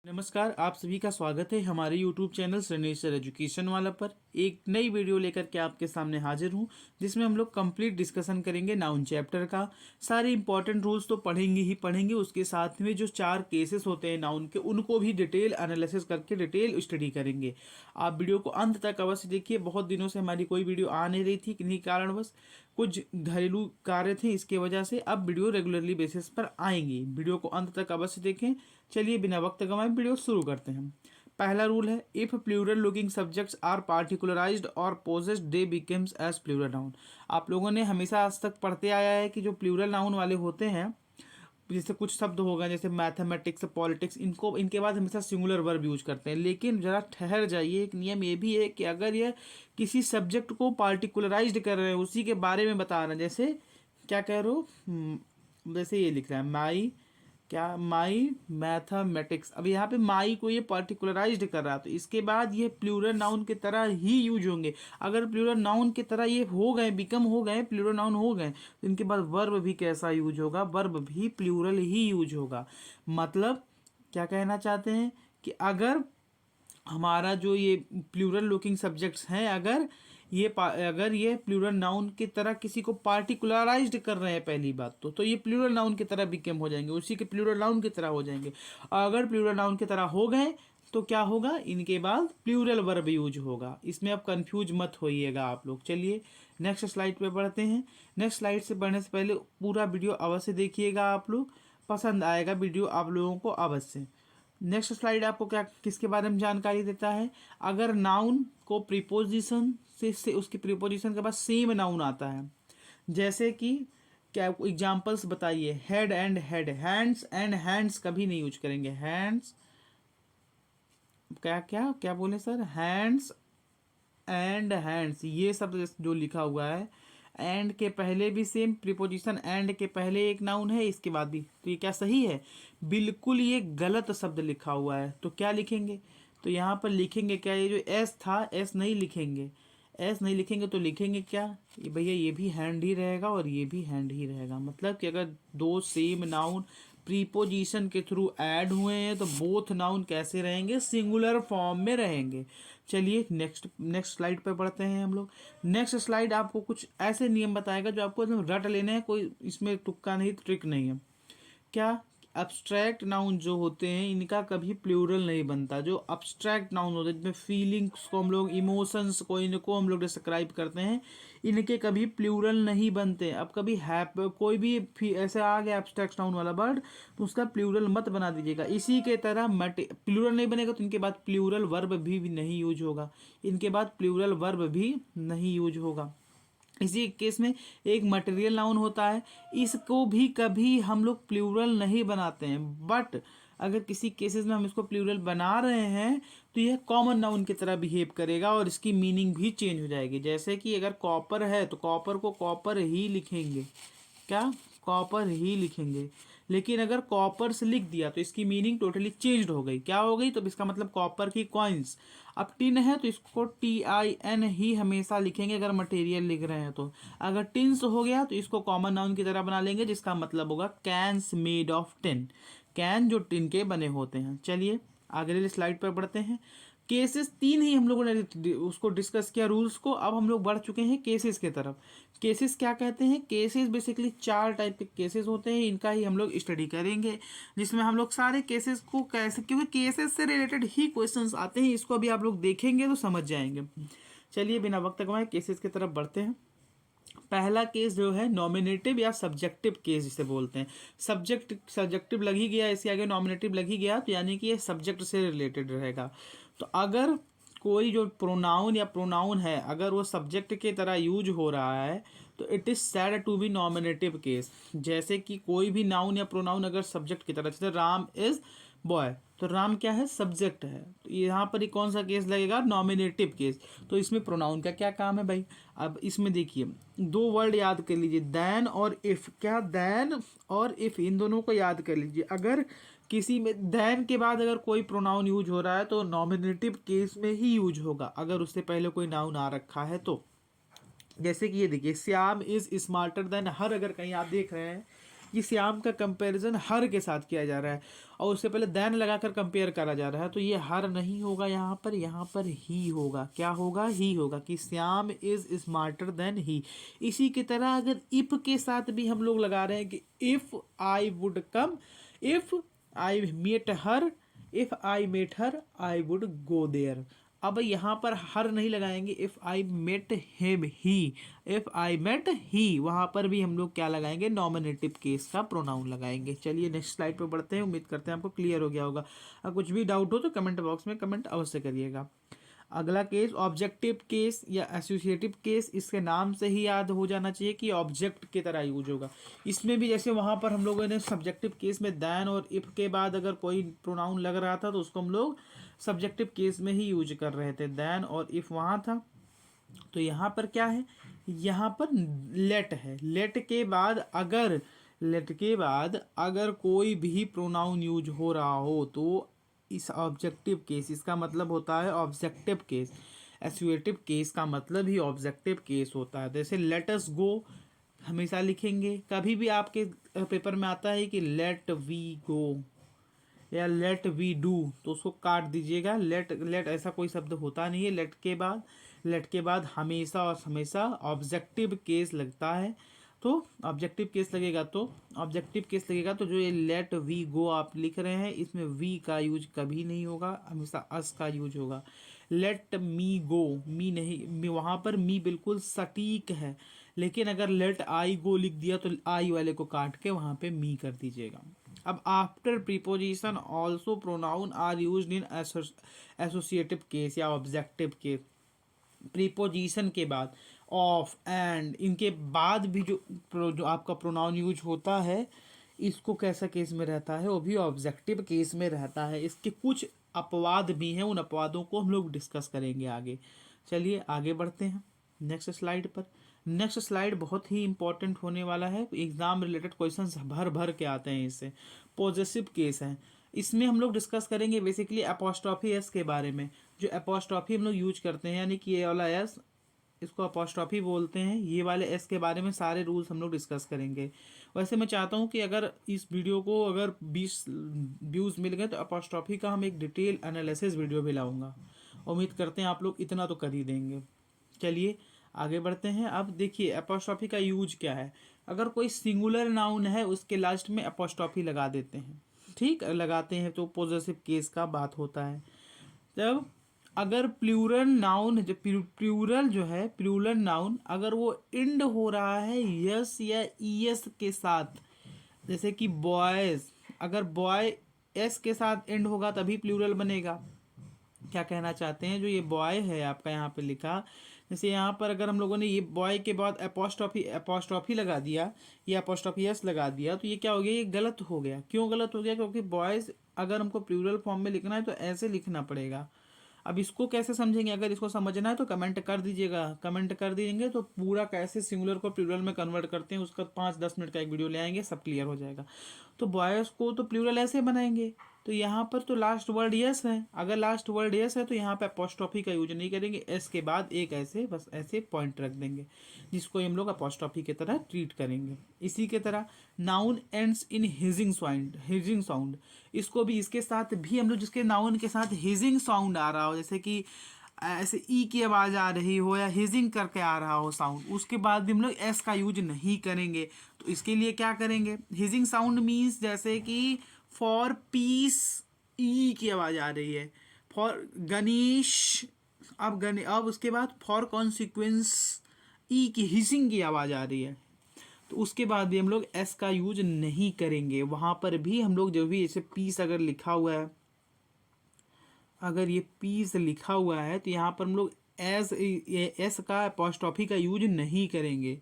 नमस्कार, आप सभी का स्वागत है हमारे YouTube चैनल श्रेणेश सर एजुकेशन वाला पर। एक नई वीडियो लेकर के आपके सामने हाजिर हूँ, जिसमें हम लोग कंप्लीट डिस्कशन करेंगे नाउन चैप्टर का। सारे इंपॉर्टेंट रूल्स तो पढ़ेंगे ही पढ़ेंगे, उसके साथ में जो 4 केसेस होते हैं नाउन के, उनको भी डिटेल एनालिसिस करके डिटेल स्टडी करेंगे। आप वीडियो को अंत तक अवश्य देखिए। बहुत दिनों से हमारी कोई वीडियो आ नहीं रही थी, किन्हीं कारणवश कुछ घरेलू कार्य थे, इसके वजह से अब वीडियो रेगुलरली बेसिस पर आएंगी। वीडियो को अंत तक अवश्य देखें। चलिए बिना वक्त गंवाए वीडियो शुरू करते हैं। पहला रूल है, if plural looking subjects are particularized और possessed they becomes as plural noun. आप लोगों ने हमेशा आज तक पढ़ते आया है कि जो प्लूरल नाउन वाले होते हैं, जैसे कुछ शब्द हो गए जैसे मैथमेटिक्स, पॉलिटिक्स, इनको इनके बाद हमेशा सिंगुलर वर्ब यूज करते हैं। लेकिन जरा ठहर जाइए, एक नियम ये भी है कि अगर यह किसी सब्जेक्ट को पार्टिकुलराइज्ड कर रहे हैं, उसी के बारे में बता रहे हैं, जैसे क्या कह रहे हो, जैसे ये लिख रहा है माई मैथमेटिक्स। अब यहाँ पे माई को ये पार्टिकुलराइज्ड कर रहा है, तो इसके बाद ये प्लूरल नाउन की तरह ही यूज होंगे। अगर प्लूरल नाउन की तरह ये हो गए, बिकम हो गए, प्लूरल नाउन हो गए, तो इनके बाद वर्ब भी कैसा यूज होगा, वर्ब भी प्लूरल ही यूज होगा। मतलब क्या कहना चाहते हैं कि अगर हमारा जो ये प्लूरल लुकिंग सब्जेक्ट्स हैं, अगर ये प्लूरल नाउन की तरह किसी को पार्टिकुलराइज्ड कर रहे हैं, पहली बात तो ये प्लूरल नाउन की तरह बिकम हो जाएंगे, उसी के प्लूरल नाउन की तरह हो जाएंगे। और अगर प्लूरल नाउन की तरह हो गए तो क्या होगा, इनके बाद प्लूरल वर्ब यूज होगा। इसमें अब कंफ्यूज मत होइएगा आप लोग। चलिए नेक्स्ट स्लाइड पे बढ़ते हैं। नेक्स्ट स्लाइड से बढ़ने से पहले पूरा वीडियो अवश्य देखिएगा, आप लोग पसंद आएगा वीडियो आप लोगों को अवश्य। नेक्स्ट स्लाइड आपको क्या किसके बारे में जानकारी देता है, अगर नाउन को प्रीपोजिशन से उसकी प्रीपोजिशन के बाद सेम नाउन आता है, जैसे कि क्या एग्जांपल्स बताइए। Head and head, hands and hands कभी नहीं यूज करेंगे। हैंड्स क्या क्या क्या बोले सर, हैंड्स एंड हैंड्स, ये सब जो लिखा हुआ है, एंड के पहले भी सेम प्रीपोजिशन, एंड के पहले एक नाउन है, इसके बाद भी, तो ये क्या सही है? बिल्कुल ये गलत शब्द लिखा हुआ है। तो क्या लिखेंगे, तो यहाँ पर लिखेंगे क्या, ये जो एस था, एस नहीं लिखेंगे। एस नहीं लिखेंगे तो लिखेंगे क्या, ये भैया ये भी हैंड ही रहेगा और ये भी हैंड ही रहेगा। मतलब कि अगर दो सेम नाउन प्रीपोजिशन के थ्रू ऐड हुए हैं तो बोथ नाउन कैसे रहेंगे, सिंगुलर फॉर्म में रहेंगे। चलिए नेक्स्ट स्लाइड पे बढ़ते हैं हम लोग। नेक्स्ट स्लाइड आपको कुछ ऐसे नियम बताएगा जो आपको एकदम रट लेने हैं, कोई इसमें तुक्का नहीं, ट्रिक नहीं है। क्या, अब्स्ट्रैक्ट नाउन जो होते हैं इनका कभी प्लूरल नहीं बनता। जो अब्स्ट्रैक्ट नाउन होते हैं जिसमें फीलिंग्स को हम लोग, इमोशंस को, इनको हम लोग डिस्क्राइब करते हैं, इनके कभी प्लूरल नहीं बनते। अब कभी कोई भी ऐसे आ गया एब्स्ट्रैक्ट नाउन वाला वर्ड, तो उसका प्लूरल मत बना दीजिएगा। इसी के तरह प्लूरल नहीं बनेगा तो इनके बाद प्लूरल वर्ब भी नहीं यूज होगा, इनके बाद प्लूरल वर्ब भी नहीं यूज होगा। इसी केस में एक मटेरियल नाउन होता है, इसको भी कभी हम लोग प्लूरल नहीं बनाते हैं, बट अगर किसी केसेस में हम इसको प्लूरल बना रहे हैं तो यह कॉमन नाउन की तरह बिहेव करेगा और इसकी मीनिंग भी चेंज हो जाएगी। जैसे कि अगर कॉपर है तो कॉपर को कॉपर ही लिखेंगे, क्या, कॉपर ही लिखेंगे। लेकिन अगर कॉपर से लिख दिया तो इसकी मीनिंग टोटली चेंज्ड हो गई, क्या हो गई, तो इसका मतलब कॉपर की कॉइन्स। अब टिन है तो इसको TIN ही हमेशा लिखेंगे अगर मटेरियल लिख रहे हैं तो। अगर टिन्स हो गया तो इसको कॉमन नाउन की तरह बना लेंगे, जिसका मतलब होगा cans made of tin, can जो टिन के बने होते हैं। चलिए अगले स्लाइड पर बढ़ते हैं। केसेस 3 ही हम लोगों ने उसको डिस्कस किया, रूल्स को। अब हम लोग बढ़ चुके हैं केसेस की तरफ। केसेस क्या कहते हैं, केसेस बेसिकली 4 टाइप के केसेस होते हैं, इनका ही हम लोग स्टडी करेंगे, जिसमें हम लोग सारे केसेस को कैसे, क्योंकि केसेस से रिलेटेड ही क्वेश्चंस आते हैं, इसको अभी आप लोग देखेंगे तो समझ जाएंगे। चलिए बिना वक्त गंवाए केसेस की तरफ बढ़ते हैं। पहला केस जो है नॉमिनेटिव या सब्जेक्टिव केस जिसे बोलते हैं। सब्जेक्टिव लग ही गया, इसके आगे नॉमिनेटिव लग ही गया, तो यानी कि ये सब्जेक्ट से रिलेटेड रहेगा। तो अगर कोई जो प्रोनाउन या प्रोनाउन है अगर वो सब्जेक्ट की तरह यूज हो रहा है तो it is said to be nominative case. जैसे कि कोई भी नाउन या प्रोनाउन अगर सब्जेक्ट की तरह, जैसे राम इज बॉय, तो राम क्या है, सब्जेक्ट है, तो यहाँ पर ही कौन सा केस लगेगा, नॉमिनेटिव केस। तो इसमें प्रोनाउन का क्या काम है भाई। अब इसमें देखिए 2 वर्ड याद कर लीजिए, दैन और इफ। क्या, दैन और इफ, इन दोनों को याद कर लीजिए। अगर किसी में दैन के बाद अगर कोई प्रोनाउन यूज हो रहा है तो नॉमिनेटिव केस में ही यूज होगा, अगर उससे पहले कोई नाउन आ रखा है तो। जैसे कि ये देखिए, श्याम इज स्मार्टर देन हर, अगर कहीं आप देख रहे हैं कि श्याम का कंपैरिजन हर के साथ किया जा रहा है और उससे पहले देन लगाकर कंपेयर करा जा रहा है, तो ये हर नहीं होगा, यहाँ पर ही होगा। क्या होगा? ही होगा, कि Shyam is smarter than he. इसी की तरह अगर इफ के साथ भी हम लोग लगा रहे हैं कि if I would come, if I met her, if I met her I would go there. अब यहाँ पर हर नहीं लगाएंगे, if I met him he, if I met he, वहाँ पर भी हम लोग क्या लगाएंगे? नॉमिनेटिव केस का प्रोनाउन लगाएंगे। चलिए नेक्स्ट स्लाइड पर बढ़ते हैं। उम्मीद करते हैं आपको क्लियर हो गया होगा। अगर कुछ भी डाउट हो तो कमेंट बॉक्स में कमेंट अवश्य करिएगा। अगला केस ऑब्जेक्टिव केस या एसोसिएटिव केस, इसके नाम से ही याद हो जाना चाहिए कि ऑब्जेक्ट की तरह यूज होगा। इसमें भी जैसे वहाँ पर हम लोगों ने सब्जेक्टिव केस में दैन और इफ के बाद अगर कोई प्रोनाउन लग रहा था तो उसको हम लोग सब्जेक्टिव केस में ही यूज कर रहे थे, दैन और इफ वहाँ था। तो यहाँ पर क्या है? यहाँ पर लेट है। लेट के बाद अगर कोई भी प्रोनाउन यूज हो रहा हो तो इस ऑब्जेक्टिव केस, इसका मतलब होता है ऑब्जेक्टिव केस। एसोसिएटिव केस का मतलब ही ऑब्जेक्टिव केस होता है। जैसे लेट अस गो हमेशा लिखेंगे, कभी भी आपके पेपर में आता है कि लेट वी गो या लेट वी डू, तो उसको काट दीजिएगा। लेट ऐसा कोई शब्द होता नहीं है। लेट के बाद हमेशा और हमेशा ऑब्जेक्टिव केस लगता है। तो ऑब्जेक्टिव केस लगेगा तो जो ये लेट वी गो आप लिख रहे हैं, इसमें वी का यूज कभी नहीं होगा, हमेशा अस का यूज होगा। लेट मी गो, मी नहीं, वहाँ पर मी बिल्कुल सटीक है, लेकिन अगर लेट आई गो लिख दिया तो आई वाले को काट के वहाँ पे मी कर दीजिएगा। अब after preposition also pronoun are used in associative case या ऑब्जेक्टिव केस। प्रीपोजिशन के बाद ऑफ एंड इनके बाद भी जो आपका प्रोनाउन यूज होता है, इसको कैसा केस में रहता है? वो भी ऑब्जेक्टिव केस में रहता है। इसके कुछ अपवाद भी हैं, उन अपवादों को हम लोग डिस्कस करेंगे आगे। चलिए आगे बढ़ते हैं नेक्स्ट स्लाइड पर। नेक्स्ट स्लाइड बहुत ही इंपॉर्टेंट होने वाला है, एग्जाम रिलेटेड क्वेश्चंस भर भर के आते हैं इससे। पॉजेसिव केस है, इसमें हम लोग डिस्कस करेंगे बेसिकली अपोस्ट्रॉफी एस के बारे में। जो अपोस्ट्रॉफी हम लोग यूज करते हैं, यानी कि ये वाला एस, इसको अपोस्ट्रॉफी बोलते हैं, ये वाले एस के बारे में सारे रूल्स हम लोग डिस्कस करेंगे। वैसे मैं चाहता हूँ कि अगर इस वीडियो को अगर 20 व्यूज़ मिल गए तो अपोस्ट्रॉफी का हम एक डिटेल एनालिसिस वीडियो भी लाऊंगा। उम्मीद करते हैं आप लोग इतना तो कर ही देंगे। चलिए आगे बढ़ते हैं। अब देखिए अपोस्ट्रॉफी का यूज क्या है। अगर कोई सिंगुलर नाउन है उसके लास्ट में अपोस्ट्रॉफी लगा देते हैं, ठीक लगाते हैं, तो पॉजेसिव केस का बात होता है। जब अगर प्लूरल नाउन, जो प्लूरल जो है, प्लूरल नाउन अगर वो इंड हो रहा है यस या ईएस के साथ, जैसे कि बॉयज, अगर बॉय एस के साथ एंड होगा तभी प्लूरल बनेगा। क्या कहना चाहते हैं? जो ये बॉय है आपका यहाँ पे लिखा, जैसे यहाँ पर अगर हम लोगों ने ये बॉय के बाद अपोस्ट्रॉफी लगा दिया या अपोस्ट्रॉफी एस लगा दिया, तो ये क्या हो गया? ये गलत हो गया। क्यों गलत हो गया? क्योंकि बॉयज अगर हमको प्लूरल फॉर्म में लिखना है तो ऐसे लिखना पड़ेगा। अब इसको कैसे समझेंगे? अगर इसको समझना है तो कमेंट कर दीजिएगा। कमेंट कर देंगे तो पूरा कैसे सिंगुलर को प्लूरल में कन्वर्ट करते हैं उसका 5-10 मिनट का एक वीडियो ले आएंगे, सब क्लियर हो जाएगा। तो बॉयज़ को तो प्लूरल ऐसे बनाएंगे, तो यहाँ पर तो लास्ट वर्ड यस है। अगर लास्ट वर्ड यस है तो यहाँ पे अपोस्ट्रॉफी का यूज नहीं करेंगे, एस के बाद एक ऐसे बस ऐसे पॉइंट रख देंगे, जिसको हम लोग अपोस्ट्रॉफी की तरह ट्रीट करेंगे। इसी के तरह noun ends in hissing sound, इसको भी इसके साथ भी हम लोग, जिसके नाउन के साथ हिजिंग साउंड आ रहा हो, जैसे कि ऐसे ई की आवाज़ आ रही हो या हिजिंग करके आ रहा हो साउंड, उसके बाद भी हम लोग एस का यूज नहीं करेंगे। तो इसके लिए क्या करेंगे? हिजिंग साउंड मीन्स जैसे कि फॉर पीस ई की आवाज़ आ रही है, फॉर गणेश, अब उसके बाद फॉर कॉन्सिक्वेंस ई की हिजिंग की आवाज़ आ रही है, तो उसके बाद भी हम लोग एस का यूज नहीं करेंगे। वहाँ पर भी हम लोग जो भी, जैसे पीस अगर लिखा हुआ है, अगर ये पीस लिखा हुआ है तो यहाँ पर हम लोग एस का अपोस्ट्रॉफी का यूज नहीं करेंगे।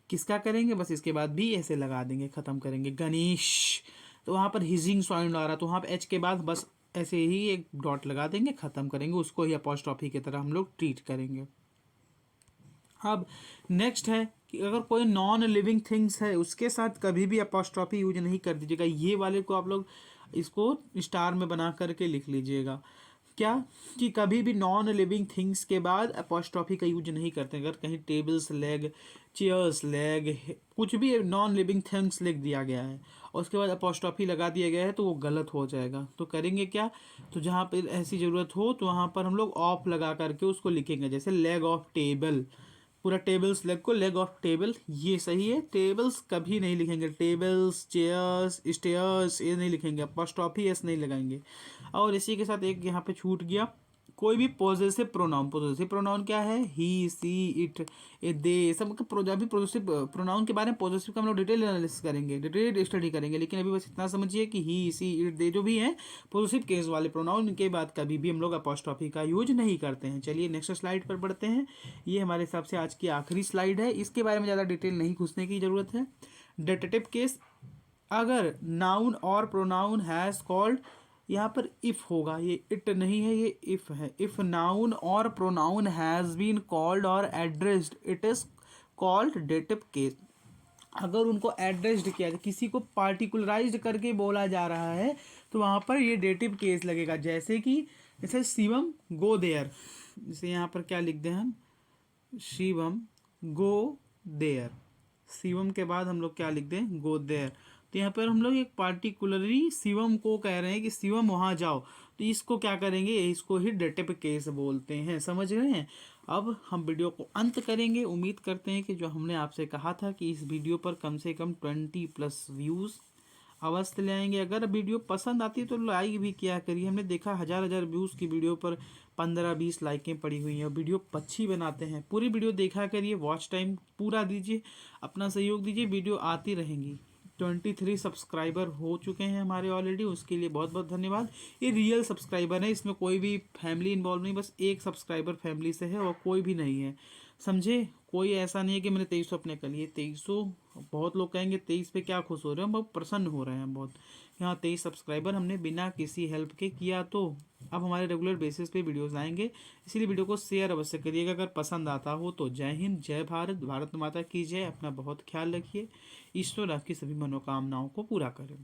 किसका करेंगे? बस इसके बाद भी ऐसे लगा देंगे, ख़त्म करेंगे। गणेश, तो वहाँ पर हिजिंग साउंड आ रहा, तो वहाँ पर एच के बाद बस ऐसे ही एक डॉट लगा देंगे, ख़त्म करेंगे, उसको ही अपोस्ट्रॉफी की तरह हम लोग ट्रीट करेंगे। अब नेक्स्ट है कि अगर कोई नॉन लिविंग थिंग्स है उसके साथ कभी भी अपोस्ट्रॉफी यूज नहीं कर दीजिएगा। ये वाले को आप लोग इसको स्टार में बना करके लिख लीजिएगा। क्या कि कभी भी नॉन लिविंग थिंग्स के बाद अपोस्ट्रॉफी का यूज नहीं करते। अगर कहीं टेबल्स लेग, चेयर्स लेग, कुछ भी नॉन लिविंग थिंग्स लिख दिया गया है और उसके बाद अपोस्ट्रॉफी लगा दिया गया है तो वो गलत हो जाएगा। तो करेंगे क्या, तो जहाँ पर ऐसी ज़रूरत हो तो वहाँ पर हम लोग ऑफ लगा करके उसको लिखेंगे। जैसे लेग ऑफ टेबल, पूरा टेबल्स लेग को लेग ऑफ टेबल, ये सही है। टेबल्स कभी नहीं लिखेंगे, टेबल्स, चेयर्स, स्टेयर्स ये नहीं लिखेंगे, अपोस्ट्रॉफी एस नहीं लगाएंगे। और इसी के साथ एक यहाँ पे छूट गया, कोई भी पॉजेसिव प्रोनाउन। पॉजेसिव प्रोनाउन क्या है, ही, सी, इट, ए, दे, सब अभी पॉजेसिव प्रोनाउन के बारे में पॉजेसिव का हम लोग डिटेल एनालिसिस करेंगे, डिटेल स्टडी करेंगे। लेकिन अभी बस इतना समझिए कि ही, सी, इट, दे जो भी हैं पॉजेसिव केस वाले प्रोनाउन, के बाद कभी भी हम लोग अपोस्ट्रॉफी का यूज नहीं करते हैं। चलिए नेक्स्ट स्लाइड पर बढ़ते हैं। ये हमारे हिसाब से आज की आखिरी स्लाइड है, इसके बारे में ज़्यादा डिटेल नहीं घुसने की ज़रूरत है। डेटेटिव केस, अगर नाउन और प्रोनाउन हैज़ कॉल्ड, यहाँ पर इफ़ होगा, ये इट नहीं है, ये इफ़ है। इफ़ नाउन और प्रोनाउन हैज़ बीन कॉल्ड और addressed, it is called dative case. अगर उनको एड्रेस्ड किया जाए, किसी को पार्टिकुलराइज्ड करके बोला जा रहा है, तो वहाँ पर ये डेटिव केस लगेगा। जैसे कि जैसे शिवम गो देयर, जैसे यहाँ पर क्या लिख दें हम, शिवम गो देयर, शिवम के बाद हम लोग क्या लिख दें, गो देयर। तो यहाँ पर हम लोग एक पार्टिकुलरली शिवम को कह रहे हैं कि शिवम वहाँ जाओ, तो इसको क्या करेंगे, इसको ही डेटिव केस बोलते हैं। समझ रहे हैं। अब हम वीडियो को अंत करेंगे। उम्मीद करते हैं कि जो हमने आपसे कहा था कि इस वीडियो पर कम से कम 20+ व्यूज़ अवश्य ले आएंगे। अगर वीडियो पसंद आती है तो लाइक भी किया करिए। हमने देखा हज़ार व्यूज़ की वीडियो पर 15-20 लाइकें पड़ी हुई हैं। वीडियो अच्छी बनाते हैं, पूरी वीडियो देखा करिए, वॉच टाइम पूरा दीजिए, अपना सहयोग दीजिए, वीडियो आती रहेंगी। 23 सब्सक्राइबर हो चुके हैं हमारे ऑलरेडी, उसके लिए बहुत बहुत धन्यवाद। ये रियल सब्सक्राइबर है, इसमें कोई भी फैमिली इन्वॉल्व नहीं, बस एक सब्सक्राइबर फैमिली से है और कोई भी नहीं है, समझे। कोई ऐसा नहीं है कि मैंने 2300 अपने कर लिए। 2300, बहुत लोग कहेंगे 23 पे क्या खुश हो रहे हैं, हम बहुत प्रसन्न हो रहे हैं बहुत। यहाँ 23 सब्सक्राइबर हमने बिना किसी हेल्प के किया। तो अब हमारे रेगुलर बेसिस पे वीडियोस आएंगे, इसीलिए वीडियो को शेयर अवश्य करिएगा अगर पसंद आता हो तो। जय हिंद, जय भारत, भारत माता की जय। अपना बहुत ख्याल रखिए। ईश्वर आपकी सभी मनोकामनाओं को पूरा करें।